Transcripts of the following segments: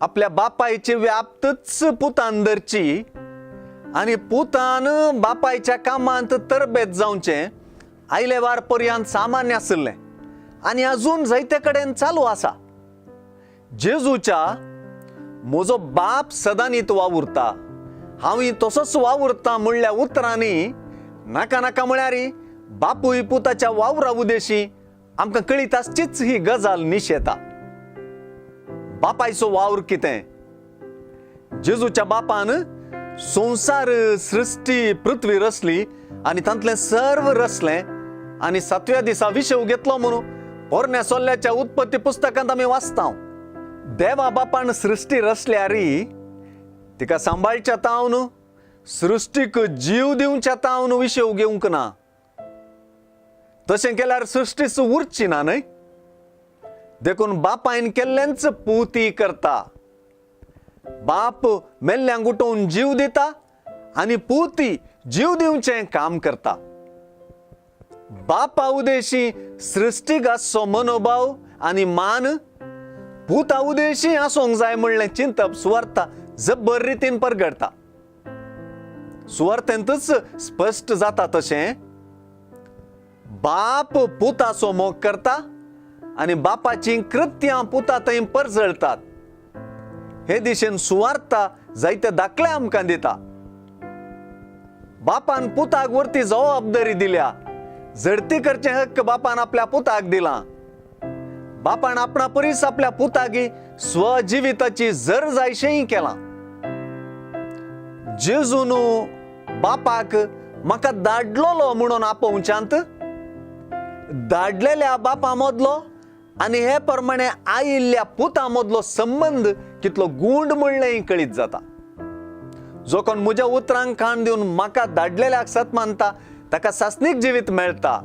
आपल्या बापायची व्याप्तच पुतांदरची आणि पुतान बापायच्या कामांत तरबेज जाऊचे आयले वार पर्यंत सामान्य आसले आणि अजून जायते कडेन चालू आसा. जेजूच्या म्हजो बाप सदांनीत वावुरता, हांवूय तसोच वावुरता म्हणल्या उतरांनी नाका नाका म्हळ्यारी बापूय पुताच्या वावरा उदेशी आमकां कळीत आसचीच ही गजाल निशेता. बापायचो वावर कितें? जेजूच्या बापान संसार, सृष्टी, पृथ्वी रचली आणि तांतलें सर्व रचलें आणि 7व्या दिसा विशव घेतलो म्हणून पोरण्या सोल्ल्याच्या उत्पत्ती पुस्तकांत आमी वाचता. देवा बापान सृष्टी रचल्यारी तिका सांबाळच्या तावन सृष्टीक जीव दिवच्या तावन विशव घेवंक ना. तशें केल्यार सृष्टीच उरची ना न्हय. देखून बापायन केल्लेंच पुती करता. बाप मेल्ल्यांक उठोवन जीव दिता आणि पुती जीव दिवचें काम करता. बापा उदेशी सृष्टीक आसचो मनोभाव आणि मान पुता उदेशी आसोंक जाय म्हणलें चिंतप सुवार्ता जब्बर रितीन परगडता. सुवार्थेंतच स्पश्ट जाता तशें बाप पुताचो मोग करता आणि बापाची कृत्यां पुता थंय परजळतात. हे दिशेन सुवार्ता जायते दाखले आमकां दिता. बापान पुताक वरती जबाबदारी दिल्या. झडती करचे हक्क बापान आपल्या पुताक दिला. बापान आपणा परीस आपल्या पुताकी स्वजिविताची जर जायशेय केला. जेजून बापाक म्हाका धाडलोलो म्हणून आपोवच्यांत धाडलेल्या बापा मदलो आणि हे प्रमाणे आयिल्ल्या पुता मदलो संबंध कितलो गूंड म्हणलेंय कळीत जाता. जो कोण म्हज्या उतरांक कान दिवन म्हाका धाडलेल्याक सत मानता ताका सासनीक जिवीत मेळटा.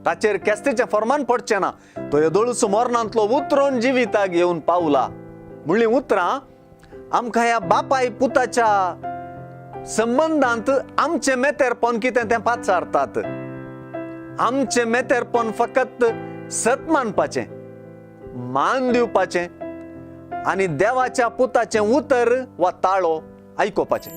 ताचेर केस्तेचें फर्मान पडचें ना. तो येदोळूच मरणांतलो उतरोन जिविताक येवन पावला. म्हणली उतरां आमकां ह्या बापाय पुताच्या संबंधांत आमचें मेतेरपण कितें तें पाचारतात. आमचें मेतेरपण फकत सत मानपाचें, मान दिवपाचें आणि देवाच्या पुताचें उतर वा ताळो आयकोपाचें.